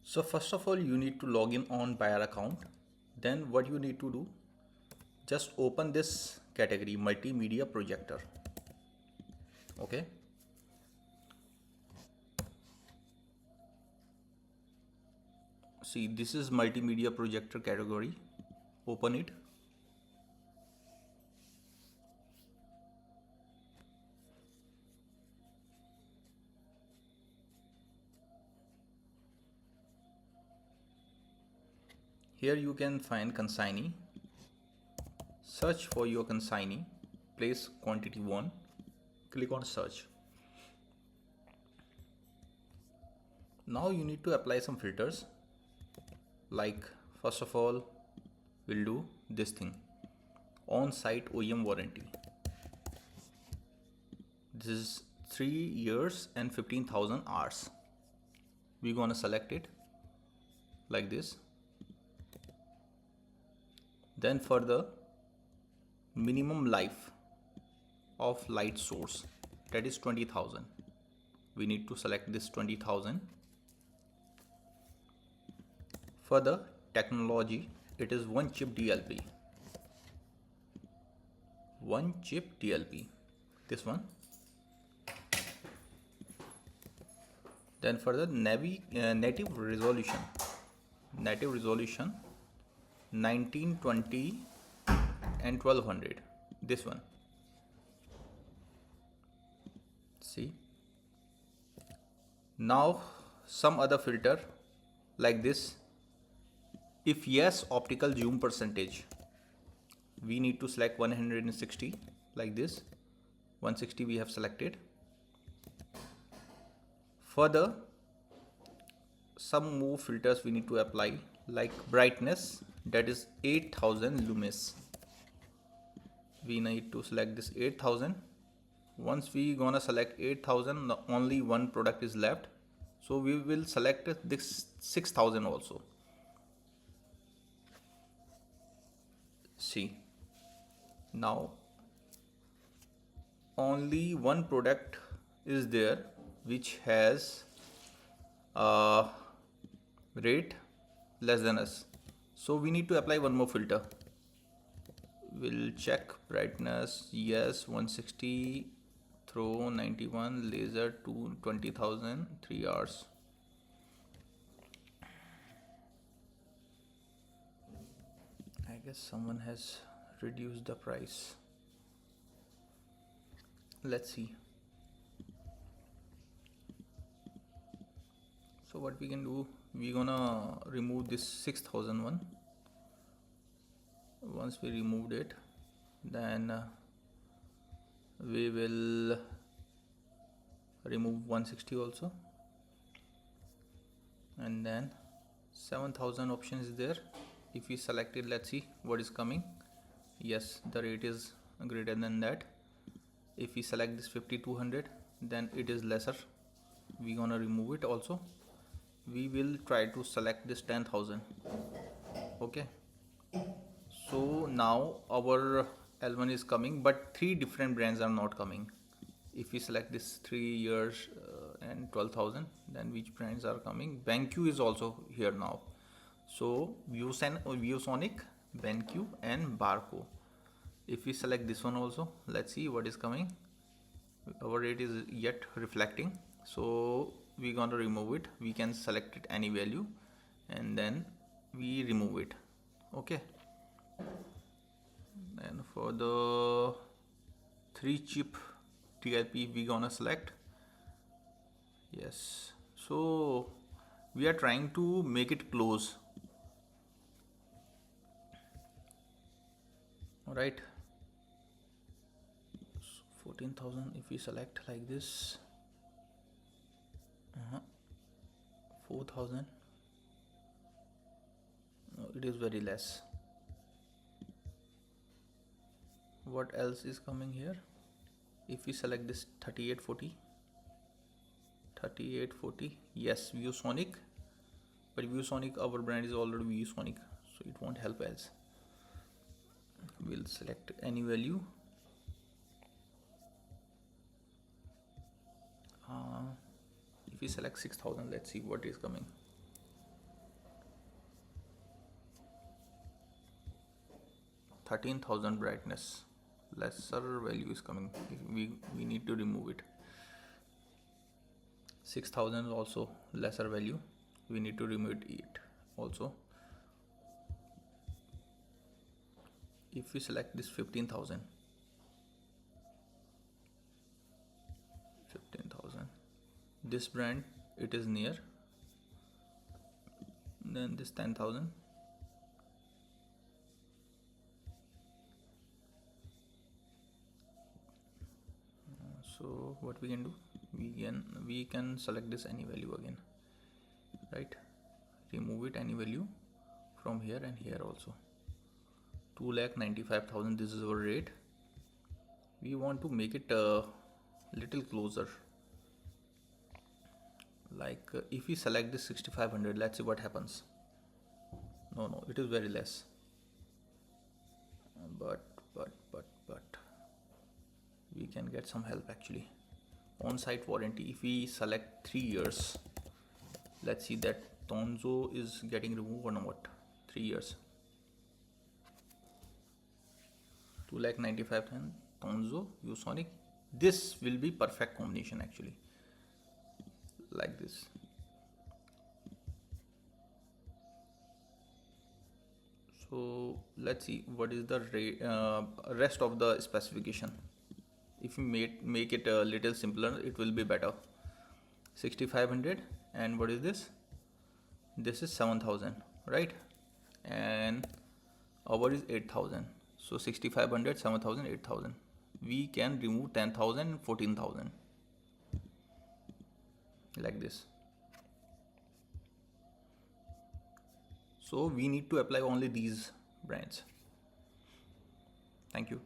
So first of all, you need to log in on Buyer account. Then what you need to do, just open this category multimedia projector. Okay. See, this is multimedia projector category. Open it. Here you can find consignee. Search for your consignee. Place quantity 1. Click on search. Now you need to apply some filters. Like first of all, we'll do this thing. On-site OEM warranty. This is 3 years and 15,000 hours. We're gonna select it like this. Then further, minimum life of light source, that is 20,000. We need to select this 20,000. Further, technology, it is one chip DLP. One chip DLP. This one. Then further, native resolution. Native resolution 1920 and 1200. This one. See. Now some other filter like this. If yes, optical zoom percentage, we need to select 160 like this. 160 we have selected. Further, some more filters we need to apply, like brightness, that is 8000 lumens. We need to select this 8000. Once we gonna select 8000, only one product is left, so we will select this 6000 also. See, now only one product is there which has rate less than us, so we need to apply one more filter. We'll check brightness, yes, 160, throw 91, laser to 20,000, 3 hours. I guess someone has reduced the price. Let's see. So what we can do, we're gonna remove this 6000 one. Once we removed it, then we will remove 160 also, and then 7000 option is there. If we select it, let's see what is coming. Yes, the rate is greater than that. If we select this 5200, then it is lesser. We gonna remove it also. We will try to select this 10,000. Okay, so now our L1 is coming, but 3 different brands are not coming. If we select this 3 years and 12,000, then which brands are coming? BenQ is also here now. So ViewSonic, BenQ and Barco. If we select this one also, let's see what is coming. Our rate is yet reflecting, so we're going to remove it. We can select it any value and then we remove it. Okay, and for the 3 chip TLP we gonna select yes. So we are trying to make it close. All right, 14,000. If we select like this, 4,000, no, it is very less. What else is coming here? If we select this 3840, yes, ViewSonic, but ViewSonic, our brand is already ViewSonic, so it won't help else. We'll select any value. If we select 6000, let's see what is coming. 13,000 brightness, lesser value is coming. We need to remove it. 6,000 is also lesser value, we need to remove it also. If we select this 15,000, this brand, it is near. Then this 10,000, so what we can do, we can select this any value again, right? Remove it any value from here and here also. 2,95,000, this is our rate. We want to make it a little closer, like if we select this 6,500, let's see what happens. No, it is very less. But we can get some help actually. On-site warranty, if we select 3 years, let's see that Tonzo is getting removed or not. 3 years, 2,95,000, Tonzo, ViewSonic. This will be perfect combination actually, like this. So let's see what is the rest of the specification. If we make it a little simpler, it will be better. 6,500, and what is this? This is 7,000, right? And our is 8,000. So 6,500, 7,000, 8,000. We can remove 10,000 and 14,000, like this. So we need to apply only these brands. Thank you.